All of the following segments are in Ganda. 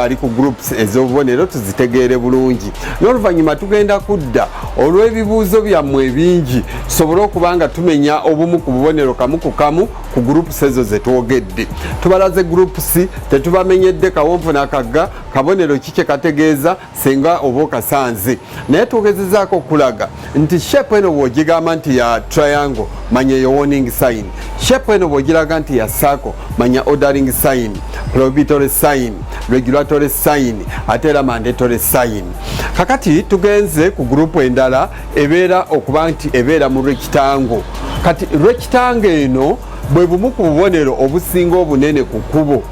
ali ku groups ez'obubonero tuzitegeere bulungi n'oluvannyuma tugenda kudda olw'ebibuuzo byammwe ebingi tusobole okubanga tumenya obumu ku bubonero kamu ku kamu ku groups ezo ze twogedde tubalaze groups tetubamenyedde kawonvu n'akagga kabonero kike kategeeza senga oba okasanze naye twogezezaako okulaga nti shape eno bw'ogigamba nti ya triangle manya eyo warning sign shape eno bw'ogiraga nti ya circle manya ordering sign prohibitory sign regulatory sign ate era mandatory sign kakati tugenze ku group endala ebeera okuba nti ebeera mu rectangle kati rectangle eno bwe bumu ku bubonero obusinga obunene ku kkubo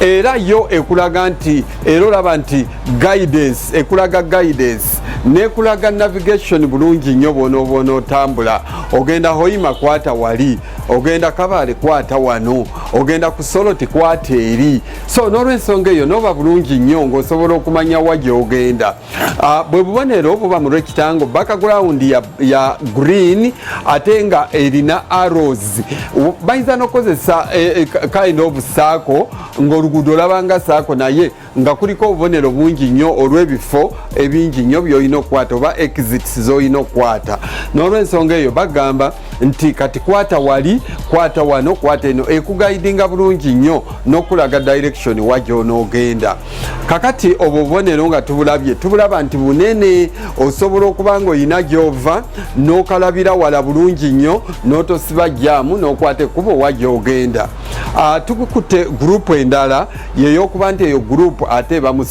era yo ekulaga nti era olaba nti guidance ekulaga guidance nekulaga navigation bulungi nnyo bw'onoobona otambula ogenda hoima kwata wali ogenda kabale kwata wano ogenda ku soloti kwata eri so n'olwensonga eyo nooba bulungi nnyo ng'osobola okumanya wa gy'ogenda bwe bubonero buba mu rectangle background ya green ate nga erina arrows bayinza n'okozesa kind of circle ng'oluguudo olabanga saako naye nga kuliko obubonero bungi nnyo olw'ebifo ebingi nnyo by'olina okukwata oba exits z'olina okukwata n'olwensonga eyo bagamba nti kati kwata wali kwata wano kwata eno ekugaidinga bulungi nnyo n'okulaga direction wa gy'onoogenda kakati obwo bubonero nga tubulabye tubulaba nti bunene osobola okuba ng'olina gy'ova n'okalabira wala bulungi nnyo n'otosiba jjaamu n'okwata ekkubo wa gy'ogenda tukukutte gurupu endala yeyokuba nti eyo gurupu ate eba mu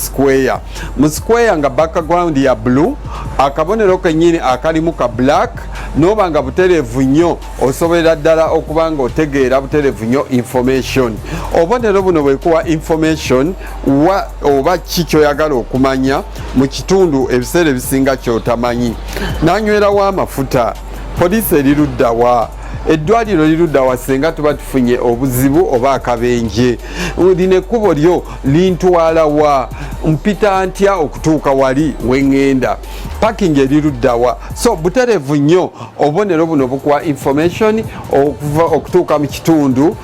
square nga background ya blue akabonero kennyini akalimu ka black noba nga butereevu nnyo osobolera ddala okuba nga otegeera butereevu nnyo information obubonero buno bwekuwa information oba ki kyoyagala okumanya mu kitundu ebiseera ebisinga kyotamanyi nanywerawo amafuta poliisi eriruddawa eddwaliro liruddawa senga tuba tufunye obuzibu oba akabenje lino ekkubo lyo lintwalawa mpita ntya okutuuka wali wengenda parking eriruddawa so butereevu nnyo obubonero buno bukuwa information okutuuka mu kitundu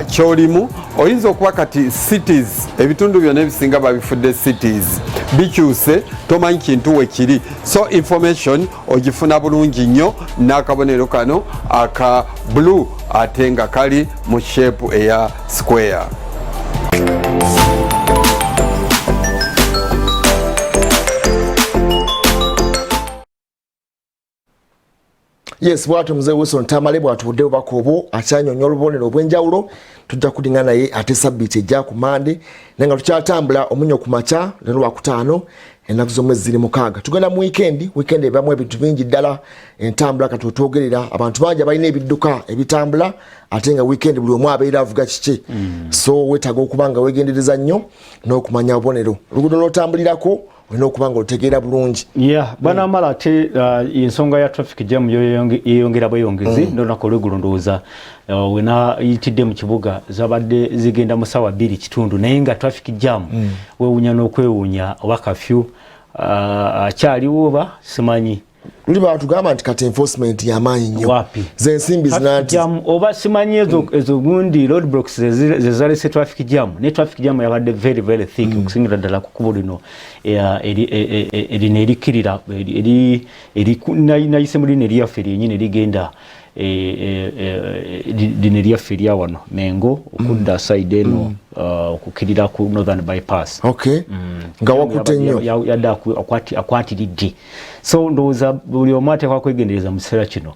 kyolimu oyinza okuba kati cities ebitundu byonna ebisinga babifudde cities bikyuse tomanyi kintu wekiri so information ogifuna bulungi nnyo n'akabonero kano aka blue ate nga kali mu shape eya square. Yes, bwatu mzee Wilson Tamale bwatudde bakobo akyanyonyola olubonero obwenjawulo tujja kudinga naye ate sabbiiti ejja ku Mande nenga tukyatambula omunyo ku makya lero Lwakutaano ennaku z'omwezi ziri 6 tugenda mu weekend ebamu ebintu bingi ddala entambula katutwogerera abantu bangi balina ebidduka ebitambula ate nga weekend buli omu abeera avuga kiki so wetaaga okuba nga weegendereza nnyo n'okumanya obubonero oluguudo lw'otambulirako olina okuba nga otegeera bulungi bwana Amala ate ensonga ya traffic jam yeyongera bweyongezi n'olunaku olw'eggulo ndowooza wena yitidde mu kibuga zabadde zigenda mu ssaawa 2 kitundu naye nga traffic jam weewuunya n'okwewuunya oba kafyu akyaliwo oba simanyi luli batugamba nti kati enforcement y'amaanyi nnyo z'ensimbi zinanti oba simanyi ezo gundi roadblocks zezalese traffic jam ne traffic jam yabadde very very thick okusingira ddala ku kkubo lino erino erikkirira nayise mu lino eryaffe lyennyini erigenda lino eryaffe erya wano Mengo okudda side eno okukkirira ku northern bypass nga wakutte nnyo yadde akwatiridde so ndowooza buli omu ateekwa kwegendereza mu kiseera kino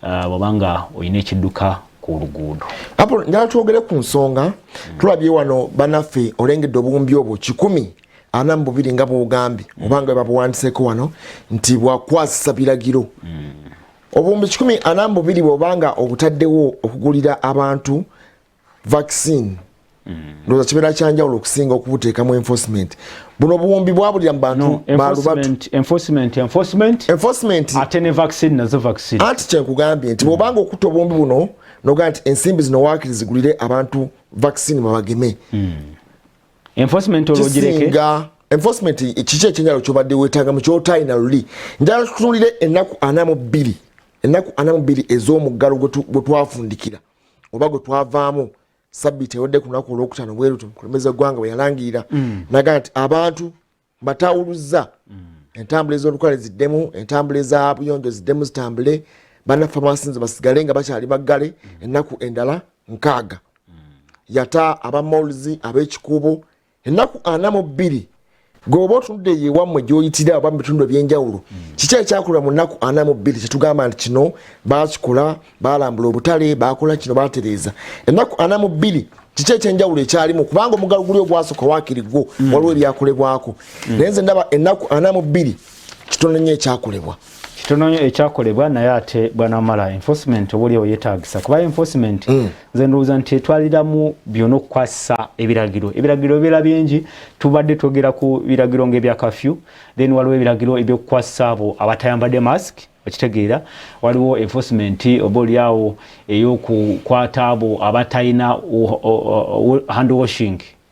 bw'obanga olina ekidduka ku luguudo apo njala twogere ku nsonga tulabye wano banaffe olengedde obuwumbi obwo 142 nga bw'ogambye obanga babuwandiseko wano nti bwakwasisa biragiro obuwumbi 142 bw'obanga obutaddewo okugulira abantu vaccine ndowooza kibeera kyanjawulo okusinga okubuteekamu enforcement buno obuwumbi bwabulira mu bantu enforcement ate ne vaccine nazo vaccine anti kyenkugambye nti bw'obanga okutta obuwumbi buno nogaa nti ensimbi zino waakiri zigulire abantu vaccine mabageme enforcement ologireke enforcement kiki ekyenjalo kyobadde weetaaga mu kyotayina luli njala tutunulire ennaku 42 ez'omuggalo gwe twafundikira oba gwe twavaamu sabiti ewedde ku lunaku olwokutaano bwerutu mukulembeze gwanga bwe yalangira naga nti abantu batawuluza entambula ez'olukale ziddemu entambula eza buyonjo ziddemu zitambule bannaffe amasinzo basigale nga bakyali baggale ennaku endala 6 yata abamolzi ab'ekikuubo ennaku 42 goba otunudde yewammwe gy'oyitira oba mu bitundu ebyenjawulo kiki ekyakolebwa mu nnaku 42 kyetugamba nti kino baakikola baalambula obutale baakola kino baatereeza ennaku 42 kiki ekyenjawulo ekyalimu kubanga omuggalo guli ogwasooka waakirigwo waliwo ebyakolebwako naye nze ndaba ennaku 42 kitono nnyo ekyakolebwa kitono nnyo ekyakolebwa naye ate bwana Mala enforcement obaoliawo yeetaagisa kuba enforcement nze ndowooza nti etwaliramu byonna okukwasisa ebiragiro bibeera bingi tubadde twogera ku biragiro ng'ebya kafyu then waliwo ebiragiro ebyokukwasisa abo abatayambadde mask okitegeera waliwo enforcement obaoliawo ey'okukwata abo abatalina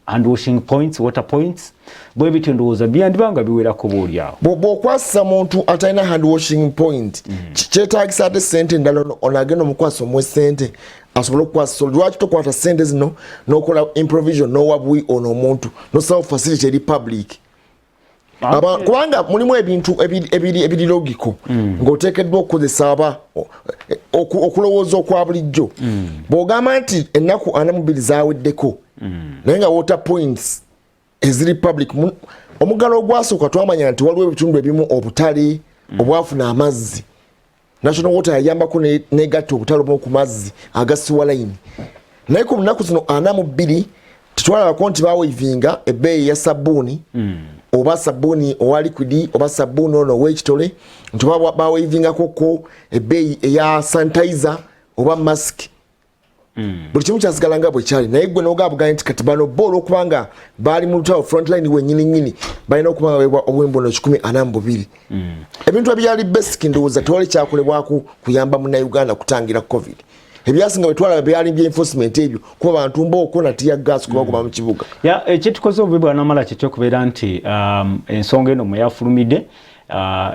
hand washing points water points bwe bityo ndowooza byandibanga biwerako booliawo bw'okwasisa muntu atalina hand washing point kyetaagisa ate sente endala ono agenda omukwasa omuwa sente asobole okukwasisa lwaki tokwata sente zino n'okola improvision n'owa buwi ono omuntu n'osaba facility eri public kubanga mulimu ebintu ebiri logiko ng'oteekeddwa okukozesa aba okulowooza okwa bulijjo bw'ogamba nti ennaku 42 zaweddeko naye nga water points eziri public omuggalo ogwasooka twamanya nti waliwo ebitundu ebimu obutale obwafuna amazzi national water yayambako negatta obutale obumu ku mazzi aga sewer line naye ku lunaku zino 42 tetwalabako nti baweevinga ebbeeyi ya sabbuuni oba sabbuuni owa liquidi oba sabbuuni ono ow'ekitole nti baweevingakoko ebbeeyi eya sanitizer oba mask buli kimu kyasigala nga bwe kyali naye gwe n'ogambuganya nti kati bano bo olwokubanga baali mu lutalo frontline wennyini balina okuba baweebwa obwembono 142 ebintu ebyali basic ndowooza tewali kyakolebwako kuyamba munnayuganda kutangira covid ebyasinga bwe twalaba byali bya enforcement ebyo kuba bantu mbooko natiya gaasi kubagoba mu kibuga ekyetukoze obubi bwana Mala kyekyokubeera nti ensonga eno mwe yafulumidde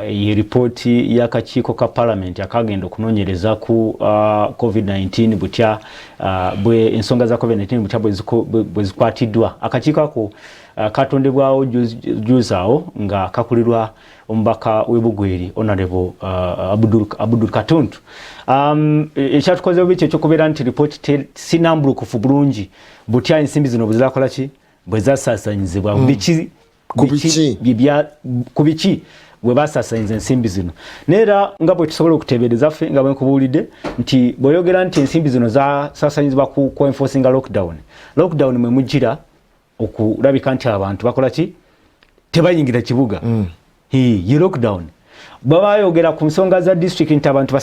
ye ripooti y'akakiiko ka parliament akagenda okunoonyereza ku covid-19 butya bwe ensonga za covid-19 butya bwe zikwatiddwa akakiiko ako katondebwawo juuzaawo nga kakulirwa omubaka w'ebugweri honorable Abdul Katuntu ekyatukoze bubi kyekyokubeera nti ripooti sinambulukufu bulungi butya ensimbi zino bwe zakola ki bwe zasaasanyizibwa ku biki bwe basaasanyiza ensimbi zino neera nga bwe tusobola okuteebereza ffe nga bwe nkubuulidde nti bw'oyogera nti ensimbi zino zasaasanyizibwa ku enforcinga lockdown mwe mujjira okulabika nti abantu bakola ki tebayingira kibuga ye lockdown bwe bayogera ku nsonga za district nti abantu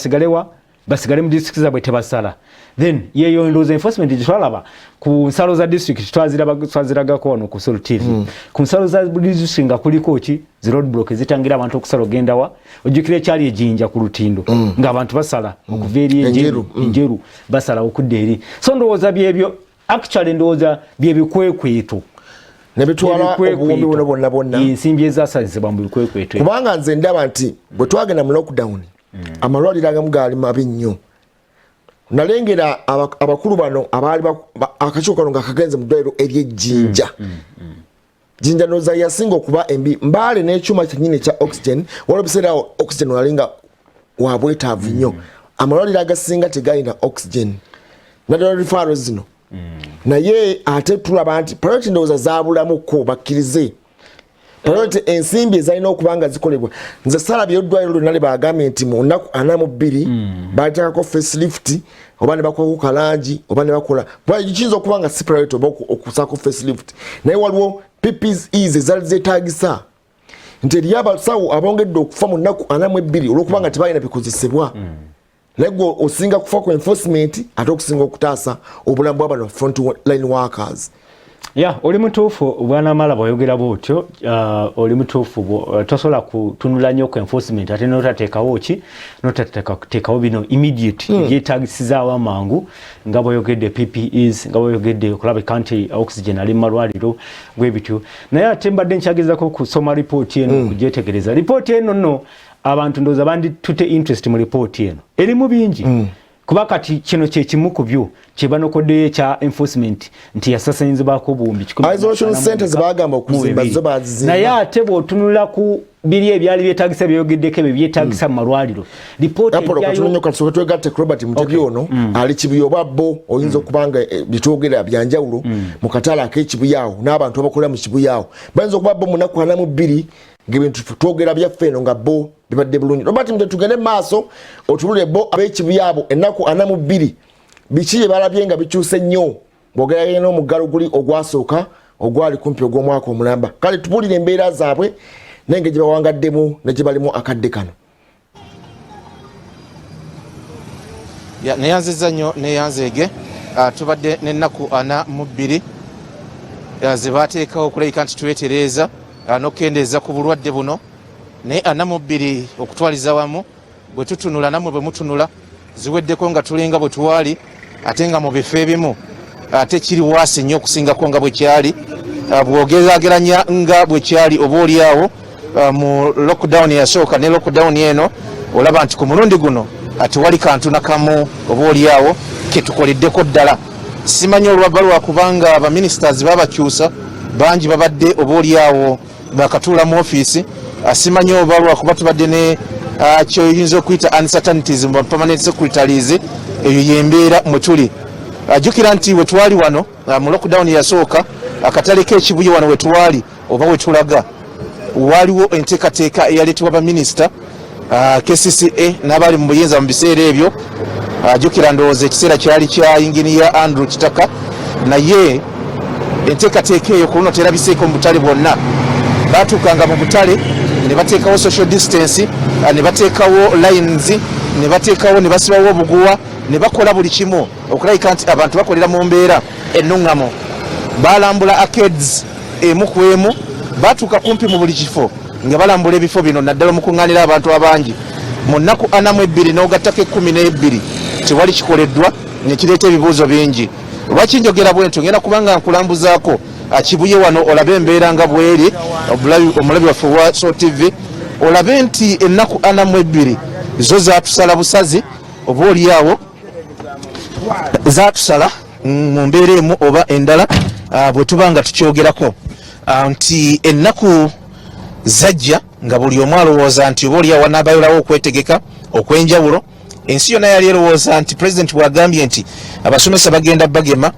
basigale mu district zaabwe tebasala then yeyo ndowooza enforcement gyetwalaba ku nsalo za district twaziragako wano ku Sol TV ku nsalo za district nga kuliko ki zi roadblock ezitangira abantu okusala ogendawa ojjukira ekyali ejinja ku lutindo ng'abantu basala okuva eri enjeru basala okudda eri so ndowooza byebyo actually ndowooza byebikwekweto nebitwala obuwumbi bonna ensimbi ezasanyizibwa mu bikwekweto kubanga nze ndaba nti bwe twagenda mu lockdown amalwaliro agamu gaali mabi nnyo nalengera abakulu bano abaali akakiiko kano nga kagenze mu ddwaliro ery'ejjinja jinja noza yasinga okuba embi Mbale n'ekyuma kyennyini ekya oxygen waliwo biseera oxygen walinga wabwetaavu nnyo amalwaliro agasinga tegalina oxygen naddala rifaro zino naye ate tulaba nti priority ndowooza zaabulamuko bakkirize priority ensimbi ezalina okuba nga zikolebwa nze salabye eddwaliro lyonna lye bagambye nti mu nnaku 42 bateekako facelift oba ne bakolako kalangi oba ne bakola kiyinza okuba nga si priority oba okusaako facelift naye waliwo PPEs ezaali zeetaagisa nti eriyo abasawo abongedde okufa mu nnaku 42 olw'okuba nga tebalina bikozesebwa naye gwe osinga kufa ku enforcement ate okusinga okutaasa obulamu bw'abano front line workers oli mutuufu bwana Mala bw'oyogera bw'otyo oli mutuufu tosobola kutunula nnyo ku enforcement ate n'otateekawo ki n'otateekawo bino immediate ebyetaagisizaawo amangu nga bw'oyogedde PPEs nga bw'oyogedde okulabika nti oxygen ali mu malwaliro bwe bityo naye ate mbadde nkyagezako kusoma ripooti eno kugyetegereza ripooti eno nno abantu ndowooza banditutte interest mu ripooti eno erimu bingi kuba kati kino kye kimu ku byo kye banokodde kya enforcement nti yasasanyizibbako buwumbi isolation centers bagamba okuzimba zo bazimba naye ate bw'otunula ku biri ebyali byetagisa byogeddeko ebyo byetagisa mu malwaliro lipoota ejjayo kasoke twegatte Robert Mutebi ono ali Kibuye oba bo oyinza okubanga bitwogera byanjawulo mu katala ak'ekibuyawo n'abantu abakolera mu kibuyawo bayinza okuba bo munaku 42 ng'ebintu twogera byaffe eno nga bo bibadde bulungi Robert Mutebi tugende maaso otulule bo ab'ekibuyaabo ennaku 42 biki bye balabye nga bikyuse nnyo bwogera yeno omuggalo guli ogwasooka ogwali kumpi ogw'omwaka omulamba kale tubulire embeera zaabwe nenge gye bawangaddemu ne gye balimu akadde kano neyanziza nnyo neyanzeege tubadde n'ennaku 42 ze baateekawo okulabika nti twetereeza n'okukendeeza ku bulwadde buno naye 42 okutwaliza wamu bwe tutunula nammwe bwe mutunula ziweddeko nga tulinga bwe tuwaali ate nga mu bifo ebimu ate kiri waasi nnyo okusingako nga bwe kyali bw'ogeraageranya nga bwe kyali oba oliawo mu lockdown yasooka ne lockdown eno olaba nti ku mulundi guno tewali kantu nakamu oba oliawo ketukoleddeko ddala simanyi olwabba lwakubanga abaministers babakyusa bangi babadde oba oliawo bakatuula mu ofiisi simanyi oba lwakuba tubadde ne kyoyinza okuyita uncertainties mu permanent secretaries eyo yembeera mwe tuli jjukira nti we twali wano mu lockdown yasooka akatale k'ekibuye wano we twali oba we tulaga waliwo enteekateeka eyaleetebwa baminisita KCCA n'abali mu buyinza mu biseera ebyo jjukira ndowooza ekiseera kyali kya inginiya Andrew Kitaka naye enteekateeka eyo ku luno terabiseeko mu butale bwonna baatuukanga mu butale ne bateekawo social distance ne bateekawo lines ne bateekawo ne basibawo obuguwa ne bakola buli kimu okulabika nti abantu bakolera mu mbeera ennuŋŋamo balambula arcades emu ku emu baatuuka kumpi mu buli kifo nga balambula ebifo bino naddala omukuŋŋaanira abantu abangi mu nnaku 42 n'ogattako 12 tewali kikoleddwa ne kireeta ebibuuzo bingi lwaki njogera bwentyo ngenda kubanga nkulambuzaako Kibuye wano olabe embeera nga bweri omulabi waffe wa Soul TV olabe nti ennaku 42 zo zaatusala busazi oba oliawo zaatusala mu mbeera emu oba endala bwe tuba nga tukyogerako nti ennaku zajja nga buli omu alowooza nti oba oliawo wanaabayolawo okwetegeka okwenjawulo ensi yonna yali erowooza nti pulezidenti bw'agambye nti abasomesa bagenda bagema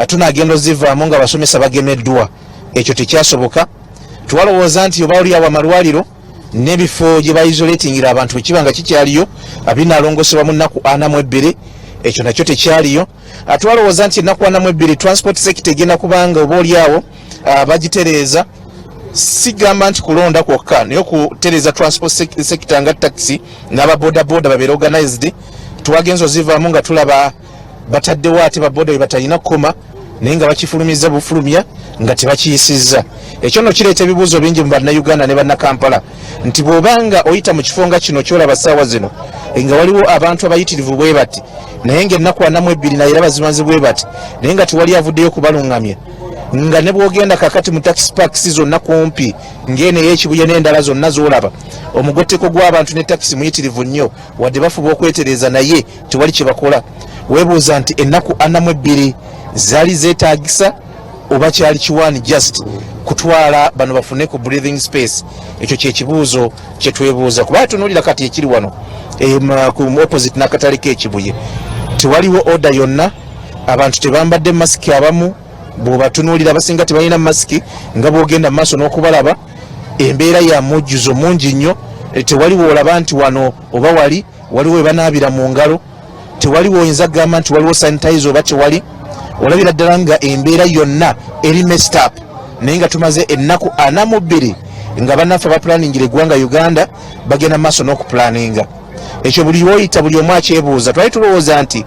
tunaagenda ozivaamu nga abasomesa bagemeddwa ekyo tekyasoboka twalowooza nti oba oliawo amalwaliro n'ebifo gye baisolatingira abantu bwe kiba nga kikyaliyo binaalongosebwa mu nnaku 42 ekyo nakyo tekyaliyo twalowooza nti ennaku 42 transport sector egenda kubanga oba oliawo bagitereeza sigamba nti kulonda kwokka naye okutereeza transport sector nga taxi n'ababodaboda babeera organized twagenza ozivaamu nga tulaba bataddewo ate baboda bebatalina kkoma naye nga bakifulumiza bufulumya nga tebakiyisizza ekyo nno kireeta ebibuuzo bingi mu bannayuganda ne bannakampala nti bw'obanga oyita mu kifo nga kino kyolaba ssaawa zino nga waliwo abantu abayitirivu bwe bati naye ng'ennaku 42 naye era bazimaze bwe bati naye nga tewali avuddeyo kubaluŋŋamya nga ne bw'ogenda kakati mu taxi parks zonna kumpi ng'eno ey'ekibuye n'endala zonna z'olaba omugotteko gw'abantu ne taxi muyitirivu nnyo wadde bafuba okwetereeza naye tewali kye bakola weebuuza nti ennaku 42 zaali zeetaagisa oba kyali kiwaani just kutwala bano bafune ku breathing space ekyo kyekibuuzo kye twebuuza kuba tunuulira kati ekiri wano ku opposite n'akatale k'ekibuye tewaliwo order yonna abantu tebambadde masiki abamu bw'obatunuulira abasinga tebalina masiki nga bw'ogenda mu maaso n'okubalaba embeera ya mujjuzo mungi nnyo tewaliwo olaba nti wano oba waliwo ebanaabira mu ngalo tewaliwo oyinza kugamba nti waliwo sanitize oba tewali olabira ddala nga embeera yonna eri messed up naye nga tumaze ennaku 42 nga bannaffe bapulaningira eggwanga Uganda bagenda maaso n'okupulaninga ekyo buli woyita buli omu akyebuuza twali tulowooza nti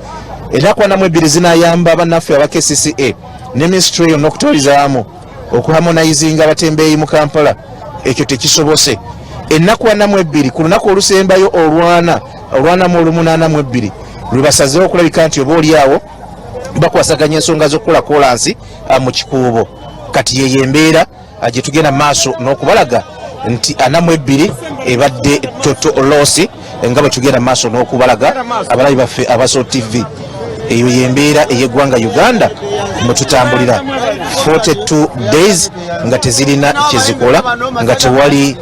ennaku 42 zinayamba bannaffe aba KCCA ne ministry yonna okutwaliza wamu okuharmonizinga abatembeeyi mu Kampala ekyo tekisobose ennaku 42 ku lunaku olusembayo olwanamu olumu lwe basazeewo okulabika nti oba oliawo bakwasaganya ensonga z'okukola kolansi mu kikuubo kati yeyo embeera gye tugenda mu maaso n'okubalaga nti 42 ebadde toto losi nga bwe tugenda maaso n'okubalaga abalabi baffe abaso TV. Eyo yembeera ey'eggwanga Uganda mwe tutambulira 42 days nga tezirina kyezikola, nga tewali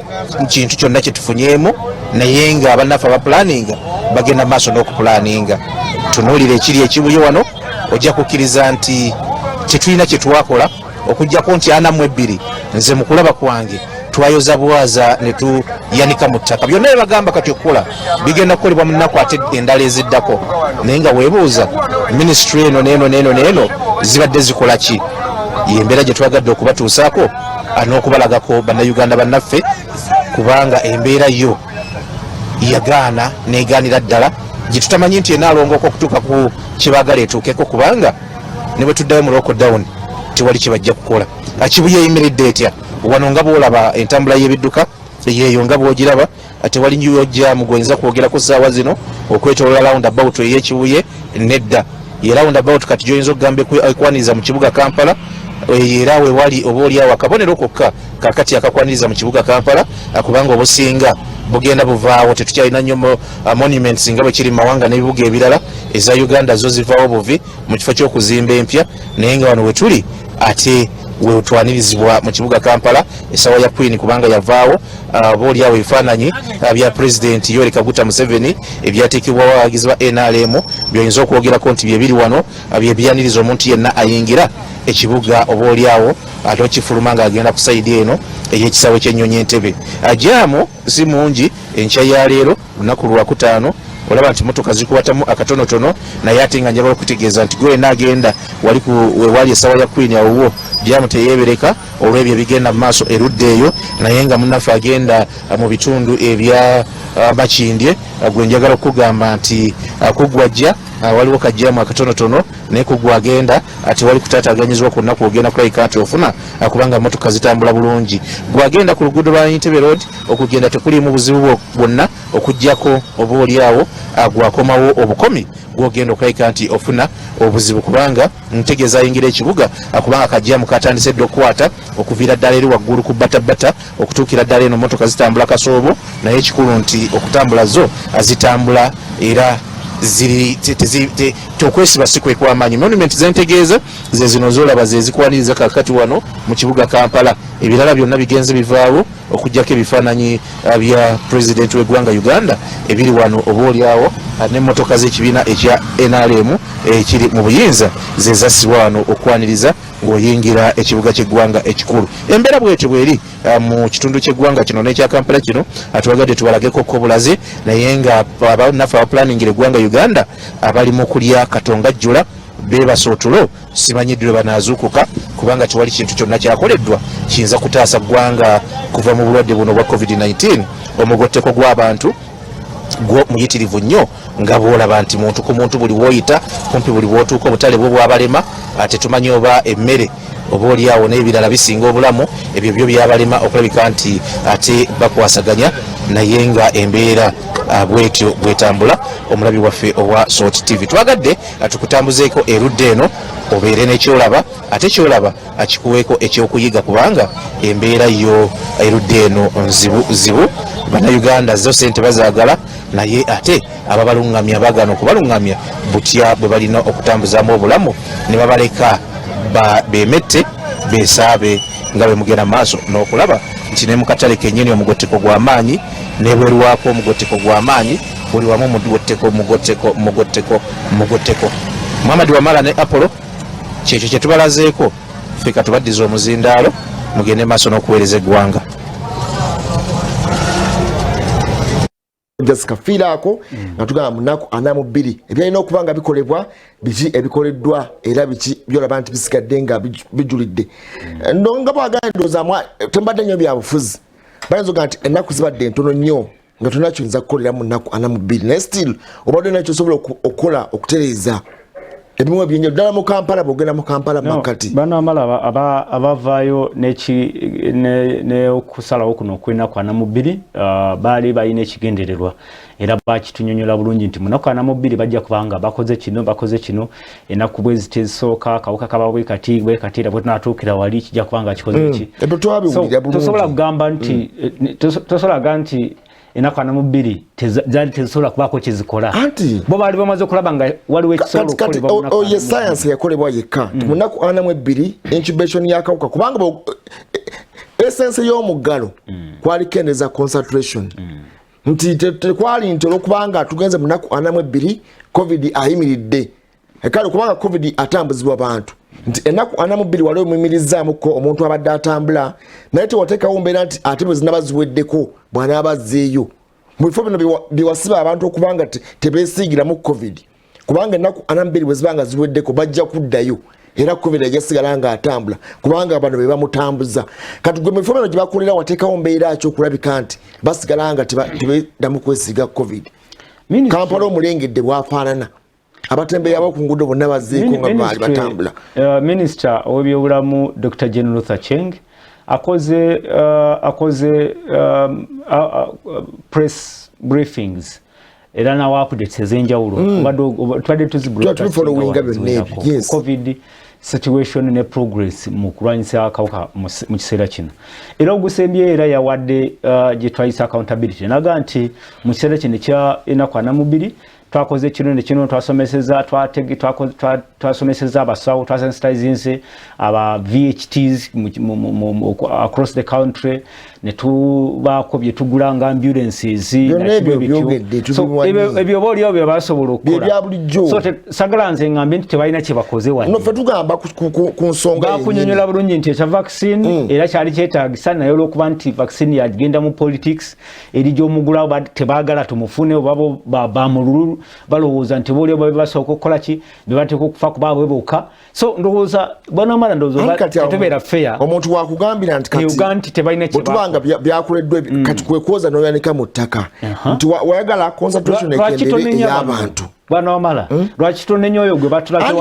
kintu kyonna kyetufunyeemu, naye nga abannaffe abapulaninga bagenda maaso n'okupulaninga. Tunuulira ekiri ekibuye wano ojja kukkiriza nti tetulina kye twakola okuggyako nti 42 nze mu kulaba kwange twayoza bwaza ne tuyanika mu ttaka. Byonna bye bagamba kati okukola bigenda kukolebwa mu nnaku ate endala eziddako, naye nga weebuuza minisitule eno neeno zibadde zikola ki? Yembeera gye twagadde okubatuusaako n'okubalagako bannayuganda bannaffe, kubanga embeera yo yagaana neegaanira ddala gye tutamanyi nti enaalongooka okutuuka ku kyebaagala etuukeko, kubanga ne bwe tuddayo mu lockdown tewali kye bajja kukola. Kibuye eyimiridde etya wano nga bwolaba entambula y'ebidduka yeeyo nga bwogiraba, tewali nyojja mugwenza kwogera ku ssaawa zino okwetolola roundabout ey'ekibuye nedda. Ye roundabout kati gyoyinza okugamba ekwaniriza mu kibuga Kampala, era we wali oba oliawo akabonero kokka kakati akakwaniriza mu kibuga Kampala, kubanga obusinga bugenda buvaawo. Tetukyalina nnyo monuments nga bwe kiri mu mawanga n'ebibuga ebirala eza Uganda zo zivaawo buvi mu kifo ky'okuzimba empya, naye nga wano we tuli ate we twanirizibwa mu kibuga Kampala esawa ya Queen, kubanga yavaawo booliawo ebifaananyi bya President Yoweri Kaguta Museveni ebyateekebwawo abawagizi ba NRM by'oyinza okwogerako nti bye biri wano bye byaniriza omuntu yenna ayingira ekibuga obooliawo ate okifuluma ng'agenda ku sayidi eno ey'ekisaawe ky'ennyonyi Entebbe. Ajaamu si mungi enkya ya leero lunaku Lwakutaano, olaba nti motoka zikuwatamu akatonotono, naye ate nga njagala okutegeeza nti gwe naagenda wali esawa ya Queen awo jaamu teyeebereka olw'ebyo bigenda mu maaso erudde eyo, naye nga munnaffe agenda mu bitundu ebya Makindye gwe njagala okugamba nti kuggwajja waliwo kajjaamu akatonotono, naye kuggwa agenda ate wali kutaataaganyizibwa kwonna kwogenda kulabika nti ofuna kubanga motoka zitambula bulungi. Gwagenda ku luguudo lwa Entebbe Road okugenda tekulimu buzibu bwonna okuggyako oba oliawo gwakomawo obukomi gwogenda okulabika nti ofuna obuzibu, kubanga ntegeeza ayingira ekibuga kubanga kajjaamu katandise dde okukwata okuviira ddala eri waggulu ku batabata okutuukira ddala eno motoka zitambula kasoobo, naye ekikulu nti okutambula zo azitambula era ziri okwesiba si kwe kw'amaanyi. Monument zentegeeza ze zino zolaba ze zikwaniriza kakati wano mu kibuga Kampala, ebirala byonna bigenze bivaawo okuggyako ebifaananyi bya President w'eggwanga Uganda ebiri wano oba oliawo n'emmotoka z'ekibiina ekya NRM ekiri mu buyinza ze zassibwa wano okwaniriza ng'oyingira ekibuga ky'eggwanga ekikulu. Embeera bwetyo bweri mu kitundu ky'eggwanga kino n'ekya Kampala kino, atubagadde tubalageko ko bulaze, naye nga abannaffe abaplaningira eggwanga Uganda abali mu kulya katonga jjula beebasa otulo simanyiddwe banaazuukuka, kubanga tewali kintu kyonna kyakoleddwa kiyinza kutaasa ggwanga kuva mu bulwadde buno bwa COVID-19. Omugotteko gw'abantu gwo muyitirivu nnyo nga bwolaba nti muntu ku muntu buli w'oyita kumpi buli w'otuuka obutale bwo bwabalema, ate tumanyi oba emmere oba oliawo n'ebirala bisinga obulamu ebyo byo byabalema okulabika nti ate bakwasaganya, naye nga embeera bwetyo bwetambula. Omulabi waffe owa Salt TV twagadde tukutambuzeeko erudde eno obeere n'ekyolaba, ate kyolaba akikuweeko ekyokuyiga, kubanga embeera yo erudde eno nzibu. Bannayuganda zo sente bazaagala, naye ate ababalungamya bagana okubalungamya butya bwe balina okutambuzaamu obulamu ne babaleka beemette beesaabe nga bwe mugenda maaso n'okulaba nti ne mu katale kennyini omugotteko gw'amaanyi nebwerwako omugotteko gw'amaanyi buli wamu mugotteko. Muhammad Wamala ne Apollo kyekyo kye tubalazeeko, ffe ka tubaddiza omuzindaalo mugende maaso n'okuweereza eggwanga. Jessica fiiraako nga tugamba munaku 42 ebyalina okuba nga bikolebwa biki ebikoleddwa era biki byolaba nti bisigadde nga bijulidde. Nga bwagandoozamu tembadde nnyo byabufuzi bayinza oga nti ennaku zibadde entono nnyo nga tolina kyoyinza kukolera mu nnaku 42, naye still obadde nakyo osobola okukola okutereeza ebimu ebyenyo ddala mu Kampala. Bwogenda mu Kampala makati bano amala abavaayo ne okusalawo kuno okw'ennaku 42 baali balina ekigendererwa era bakitunyonyola bulungi nti munaku 42 bajja kubanga bakoze kino ennaku bwe zitezisooka kawuka kaba bwe kati era bwe tunatuukira kijja kubanga kikoze ki. Tosobola kugamba nti enako ana mubiri zali tezisobola kubaako kyezikola anti bo baali bamaze okulaba nga waliwo ekisobola okukolebwa ye science yakolebwa yekka munaku 42 incubation yakawuka kubanga essence y'omuggalo kwali kendeza concentration nti tekwali nti olwokubanga tugenze munaku 42 covid ayimiridde ekale kubanga covid atambuzibwa bantu nti enaku 42 waliwo muyimirizaamuko omuntu abadde atambula naye tewateekawo mbeera nti ate bwe zinabaziweddeko bw'anaabazeeyo mu bifo bino biwasiba abantu okubanga tebeesiigiramu covid kubanga enaku 42 bwe zibanga ziweddeko bajja kuddayo era covid ejasigala nga atambula kubanga bano be bamutambuza kati gwe mu bifo bino gye bakolera wateekawo mbeera ki okulabika nti basigala nga tebeddamu kwesiiga covid Kampala omulengedde bwafaanana abatembeya abo ku nguudo bonna bazeeko nga baali batambula. Minisita w'ebyobulamu Dr. Jane Luther Cheng akoze press briefings era nawa updates ez'enjawulo tubadde covid situation ne progress mu kulwanyisa akawuka mu kiseera kino era ogusembye era yawadde gye twayisa accountability naga nti mu kiseera kino kya enaku 42 twakoze kirunde kino twasomeseza abasawo twasensitizinze aba VHTs across the country ne tubaako bye tugulanga ambulances ebyo boolyawo bye basobola okukola so sagala nze ngambe nti tebalina kye bakoze wano ffe tugamba ku nsonga bakunyonyola bulungi nti ekya vaccine era kyali kyetaagisa naye olw'okuba nti vaccine yagenda mu politics eri gy'omugulawo tebaagala tumufune oba bamululu balowooza nti boolyawo babe basooka okukola ki be bateeka okufa kuba bweboka so ndowooza bonamala ndowooza tetubeera fair omuntu wakugambira nti kati tebalina bwetubanga byakoleddwa kati kwekwoza n'oyanika mu ttaka nti wayagala concentration ekendere ey'abantu bwana wamala lwaki tonenya oyo gwe batulaze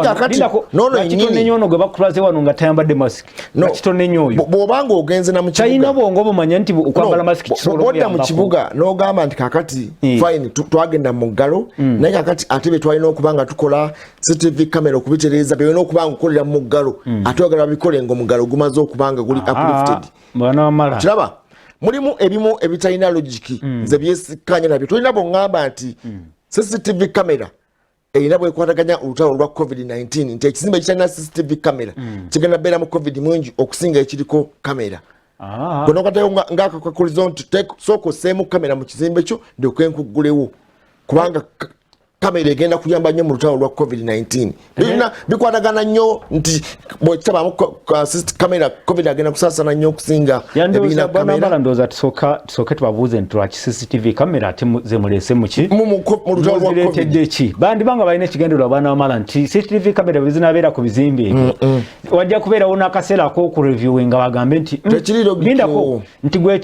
gwe bakulaze wano nga tayambadde mask lwaki tonenya oyo bw'obanga ogenze na mukibuga bwongo bumanya nti okwambala mask kisobola mu kibuga n'ogamba nti kakati fine twagenda mu ggalo naye kakati ate betwalina okuba nga tukola CCTV camera okubitereeza byolina okuba nga okolera mu ggalo ate ogala babikole ng'omuggalo gumaze okuba nga guli uplifted bwana wamala kiraba mulimu ebimu ebitalina logiki nze byesikkanya nabyo tolina bw'oŋŋamba nti CCTV camera erina bwekwataganya olutalo lwa covid-19 nti ekizimbe ekitalina CCTV camera kigenda beera mu covid mwingi okusinga ekiriko kamera gonokatayo ng'akakakulizo nti sooka osseemu kamera mu kizimbe kyo ndyoke nkuggulewo kubanga kamera egenda kuyamba nnyo mu lutalo lwa covid-19 birina bikwatagana nnyo nti bwekitabamu kamera covid agenda kusaasana nnyo okusinga ebirina kamera ndowooza tusooke tubabuuze nti lwaki CCTV kamera ate zemuleese muki mu lutalo lwa zireetedde ki bandi banga balina ekigendero abaana bamala nti CCTV kamera bwe zinaabeera ku bizimbe ebyo wajja kubeerawo n'akaseera ak'okureviewing nga bagambe nti lindako nti gwe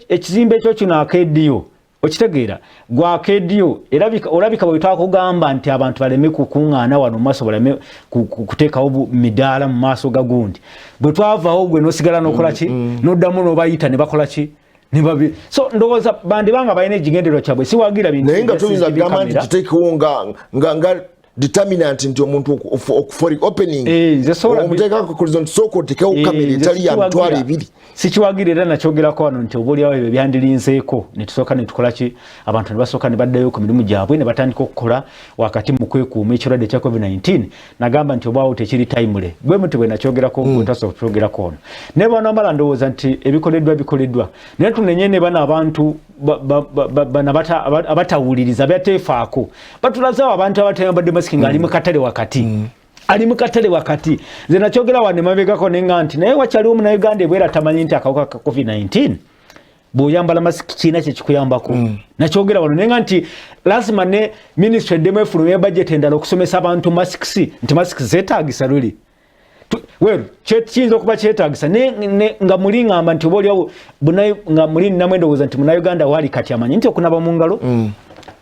ekizimbe ekyo kino akeddiyo okitegeera gwakeddiyo era olabika bwe twakugamba nti abantu baleme kukuŋŋaana wano mu maaso baleme kuteekawo midaala mu maaso gagundi bwe twavaawo gwe n'osigala n'okola ki n'oddamu n'obayita ne bakola ki so ndowooza bandi banga balina ekigendererwa kyabwe siwagira bintu naye nga tuyinza kugamba nti kiteekewo nga determinant nti omuntu for opening omuteekako kulizo nti sooka otekewo kamera etali ya mitwalo 2 sikiwagira era nakyogerako wano nti obaolyawo ebyo byandirinzeeko ne tusooka ne tukola ki abantu ne basooka ne baddayo ku mirimu gyabwe ne batandika okukola wakati mu kwekuuma ekirwadde ekya covid-19 nagamba nti obaawo tekiri timule bwe muti bwe nakyogerako ntasobola kukyogerako ono naye banamala ndowooza nti bikoleddwa naye tunenye ne bano abantu abatawuliriza bateefaako batulazewo abantu abatayambadde masiki ng'ali mu katale wakati ali mu katale wakati nze nakyogera wane mabegako nenga nti naye wakyaliwo munauganda ebwera tamanyi nti akawuka ka covid-19 bw'oyambala masiki kiina kye kikuyambako nakyogera wano nenga nti lazima ne minisitule eddemu efulumya budget endala okusomesa abantu masiki nti masiki zeetaagisa luli weru kiyinza okuba kyetaagisa nga muli ngamba nti obaolyawo nga muli namwe ndowooza nti munauganda waali kati amanyi nti okunaba mu ngalo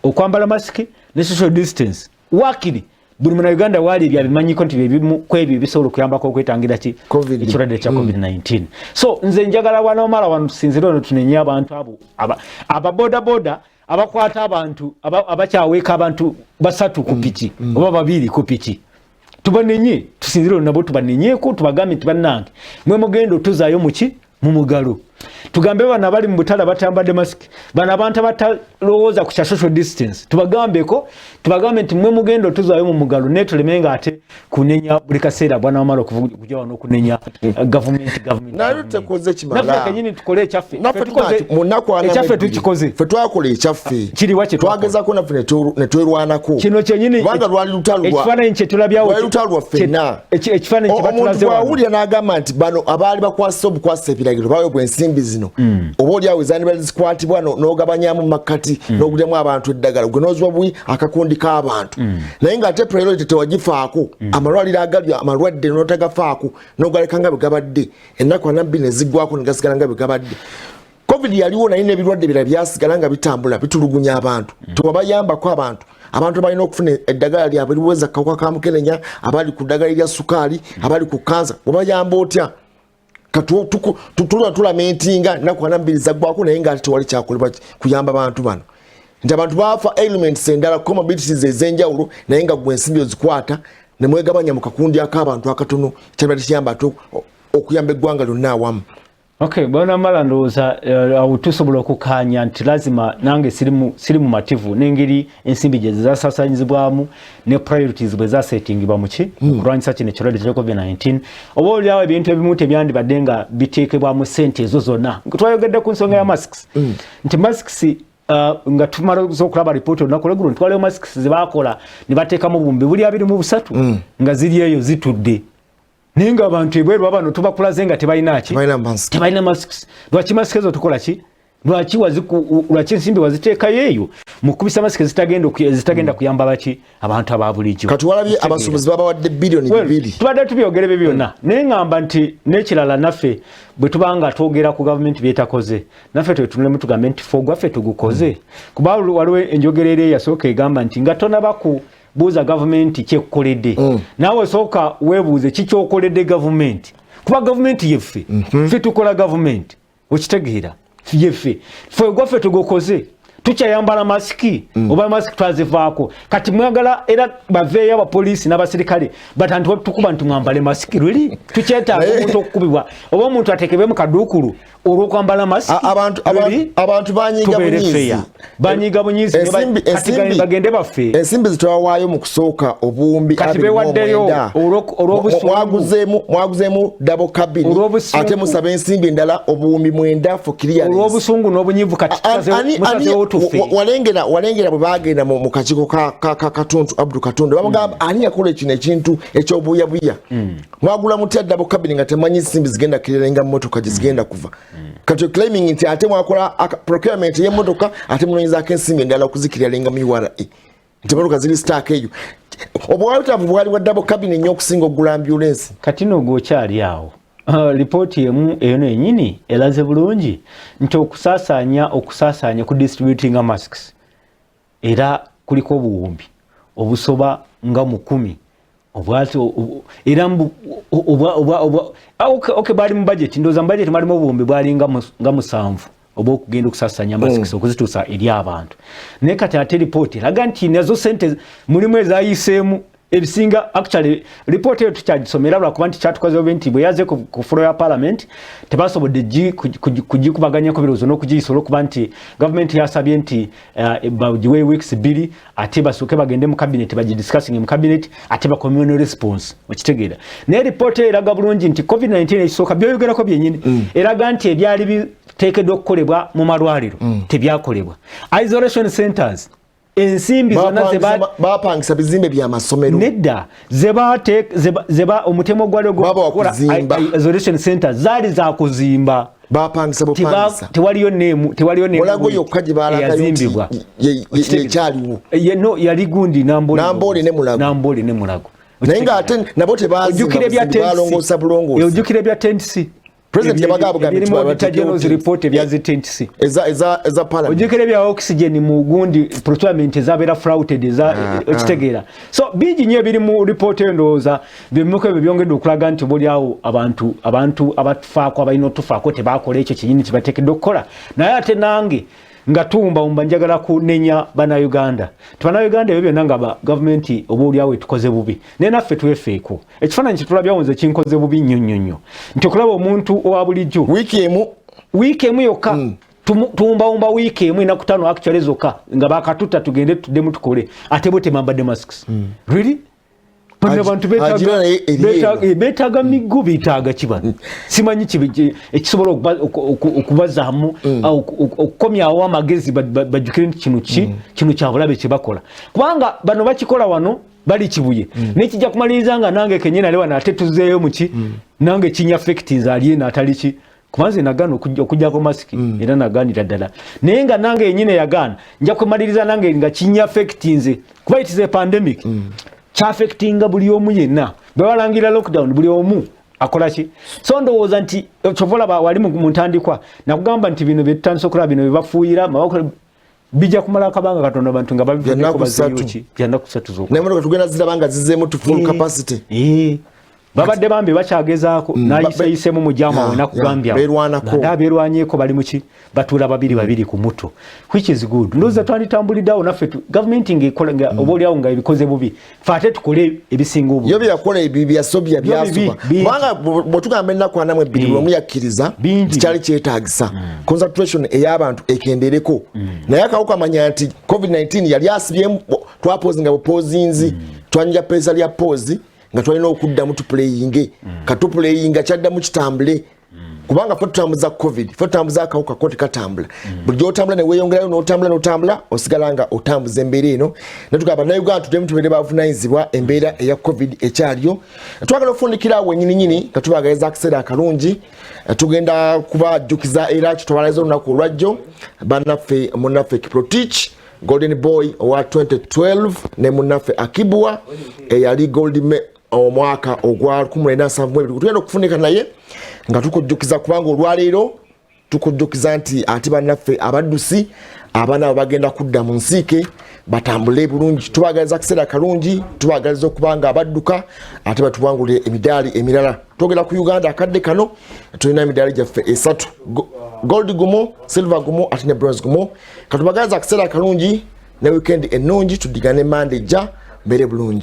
okwambala masiki ne social distance wakiri buli munauganda waali ebyo abimanyiko nti byebimu ku ebyo bisobola okuyambako okwetangira ki ekirwadde kya covid-19 so nze njagala wanaomala wano tusinzire ono tunenye abantu abo ababodaboda abakwata abantu abakyaweeka abantu 3 ku piki oba 2 ku piki tubanenye tusinzire nabo tubanenyeeko tubagambe nti bannange mwe mugenda otuzaayo muki mu mugalo tugambe bana bali mu butala batambadde mask bana abantu batalowooza ku social distance tubagambe nti mwe mugendo tuzaayo mu mugalo ne tulemenga ate kunenya buli kaseera bwana amalo kujja wano kunenya government nayo tekoze kimala naffe kenyini tukole ekyaffe ekyaffe tukikoze ffe twakola ekyaffe kiri wache twagezako naffe ne twerwanako kino kyenyini kubanga lwali ekifaananyi kye tulabyawo lutalo ffenna ekifaananyi kye batulaze omuntu bwawulira n'agamba nti bano abaali bakwasa obukwasa ebiragiro baweebwa ensimbi zino oba oliawo ezandibali zikwatibwa n'ogabanyamu makkati n'ogulyamu abantu eddagala gwe n'oziwa buyi akakundi k'abantu naye ng'ate priority tewagifaako amalwaliro agali amalwadde n'otagafaako n'ogaleka nga bwe gabadde ennaku 42 ne ziggwako ne gasigala nga bwe gabadde covid yaliwo naye n'ebirwadde birala byasigala nga bitambula bitulugunya abantu tewabayambako abantu balina okufuna eddagala lyabwe liweza kawuka ka mukenenya abali ku ddagala lya sukaali abali ku kansa obayamba otya tulamentinga naku 42 zaggwako naye nga tewali kyakolebwa kuyamba bantu bano nti abantu baafa elements endala comorbidities ez'enjawulo naye nga gwe ensimbi ozikwata ne mwegabanya mu kakundi ak'abantu akatono kyabadde kiyamba ate okuyamba eggwanga lyonna awamu. Okay, bwana mala ndowooza tusobola okukanya nti lazima nange siri mu mativu n'engeri ensimbi gye zasasanyizibwamu ne priorities bwe zasetingibwa muki okulwanyisa kino ekirwadde kya COVID-19 oba oliawo ebintu ebimu tebyandibadde nga biteekebwamu ssente ezo zonna twayogedde ku nsonga ya masks nti masks nga tumala okulaba ripooti olunaku lweggulo nti waliwo masks zebakola ne bateekamu bumbi buli 23 nga ziri eyo zitudde ninga abantu ebweru abano tubakulaze nga tebalina masks lwaki masks ezo tukola ki lwaki ensimbi waziteekayo eyo mu kubisa masks zitagenda kuyamba baki abantu ababulijjo kati walabye abasuubuzi babawadde biliyoni 2 tubadde tubyogere bye byonna naye ngamba nti n'ekirala naffe bwe tubanga twogera ku gavumenti byetakoze naffe twetunulemu tugambe nti fogwaffe tugukoze kuba waliwo enjogera eri eyasooka egamba nti nga tonabaku buuza gavumenti kyekukoledde naawe sooka weebuuze kikyokoledde gavumenti kuba gavumenti yeffe ffe tukola gavumenti okitegeera yeffe ffe gwaffe tugukoze tukyayambala masiki oba masiki twazivaako kati mwagala era baveeyo abapoliisi n'abasirikale batanti tukuba nti mwambale masiki luli tukyetaaga omuntu okukubibwa oba omuntu atekebwe mu kaduukulu olw'okwambala masiki abantu banyiga bunyizi kati bagende baffe ensimbi zitwawaayo mu kusooka obuwumbi kati bewaddeyo mwaguzeemu double cabin ate musaba ensimbi endala obuwumbi 9 for clearance olw'obusungu n'obunyivu kati musazeewo tuffe walengera bwe bagenda mu kakiiko katuntu Abdul Katonda bamugamba ani yakola kino ekintu ekyobuyabuya mwagula mutya double cabin nga temanyi ensimbi zigenda kirerenga mu motoka gye zigenda kuva kati claiming nti ate mwakola procurement y'emmotoka ate munoonyezaako ensimbi endala okuzikirirenga mu URA nti motoka ziri stack eyo obwabutavu bwali wa double cabin ennyo okusinga okugula ambulance kati n'ogwokyali awo ripooti emu eyo nenyini elaze bulungi nti okusaasanya ku distributing masks era kuliko obuwumbi obusoba nga 10 era bali mu budget ndooza mu budget mwalimu obuwumbi bwali nga 7 oba okugenda okusaasanya masks okuzituusa eri abantu naye kati ate ripooti eraga nti nazo sente mulimu ezayiseemu ebisinga actually report eyo tukyagisomera lwakuba nti kyatukozeho nti bwe yaze ku floor ya parliament tebasobodde kugikubaganyako birowoozo n'okugiyisobola okuba nti gavumenti yasabye nti bagiwe weeks 2 ate basooke bagende mu cabinet bagidiscussing mu cabinet ate bakomyewo ne response okitegeera naye report eyo eraga bulungi nti covid-19 ekisooka byoyogerako byennyini eraga nti ebyali biteekeddwa okukolebwa mu malwaliro tebyakolebwa isolation centers ensimbi zonna bapangisa bizimbe bya masomero nedda zeba omutemo gwali ogwokukola isolation center zaali za kuzimba bapangisa tewaliyo nemu mulago yokka gye balagayo yekyaliwo yali gundi Nambole ne Mulago naye nga ate nabo tebalongoosa bulongoosa ojjukira ebya tentisi President Yabagabo report ebyazi tentisi eza parliament ojjukira bya oxygen mu gundi procurement ezabeera flouted ekitegeera so bingi nnyo ebiri mu report endowooza bimuko ebyo byongedde okulaga nti boliawo abantu abatufaako abalina otufaako tebakola ekyo kinyini kibateekeddwa okukola naye ate nange nga tumba njagala kunenya bannayuganda tubannayuganda ebyo byonna nga gavumenti oba oliawo etukoze bubi naye naffe ekifaananyi kitulabyawo nze kinkoze bubi nnyo nti okulaba omuntu owa bulijjo wiiki emu week emu yokka tuumbaumba week emu enaku 5 actually zokka nga bakatuta tugende tuddemu tukole ate bo temambadde masks really bano abantu beetaaga miggo beetaaga kibano simanyi ekisobola okubazaamu okukomyawo amagezi bajjukire nti kino kyabulabe kyebakola kubanga bano bakikola wano bali kibuye nekijja kumaliriza nga nange kenyini ali wano ate tuzeeyo muki nange kinyafectinze ali eno atali ki kubanze nagana okujjako masiki era naganira ddala naye nga nange yenyine yagaana nja kumaliriza nange nga kinyafectinze kuba it is a pandemic chaffectinga buli omu yenna bewalangira lockdown buli omu akola ki so ndowooza nti kyovola wali mu ntandikwa nakugamba nti bino byetutandisa okulaba bino byebafuuyira bijja kumala akabanga katonda abantu nga babikobazeyoki byannaku 3 zokka naye motoka tugenda zirabanga zizeemu to full capacity babadde bambi bakyagezaako nayisayisemu mujamu awe nakugambya beerwanyeeko bali muki batuula babiri ku muto which is good ndowooza twanditambuliddeawo naffe gavumenti ngaekola oba oliawo nga ebikoze bubi fe ate tukole ebisinga obubi yo byakola ebyasobya byasuba kubanga bwetugamba ennaku 42 omu yakkiriza kikyali kyetaagisa concentration ey'abantu ekendereko naye akawuka amanya nti covid-19 yali asibyemu twapozinga bupozinzi twanyija pesa lya pozi nga twalina okuddamu tuplayinge katuplayinga kyaddamu kitambule kubanga fe tutambuza covid fe tutambuza akawuka ko tekatambula bulijjo otambula ne weeyongerayo n'otambula osigala nga otambuza embeera eno netugamba bannayuganda tuddemu tubeere bavunaanyizibwa embeera eya covid ekyaliyo twagala okufundikira awo ennyininyini nga tubagaliza akaseera akalungi tugenda kubajjukiza era kitwaliriza olunaku olwajjo bannaffe munnaffe Kiprotich Golden Boy owa 2012 ne munnaffe Akibwa eyali Gold omwaka ogwa 1972 tugenda okufunika naye nga tukujjukiza kubanga olwaleero tukujjukiza nti ati bannaffe abaddusi abaana bagenda kudda mu nsiike batambule bulungi tubagaliza akaseera kalungi tubagaliza okubanga abadduka ate batuwangule emidaali emirala twogera ku Uganda akadde kano tulina emidaali gyaffe 3 gold gumo silver gumo ate ne bronze gumo katubagaliza akaseera kalungi ne weekend ennungi tudigane Monday ja mbere bulungi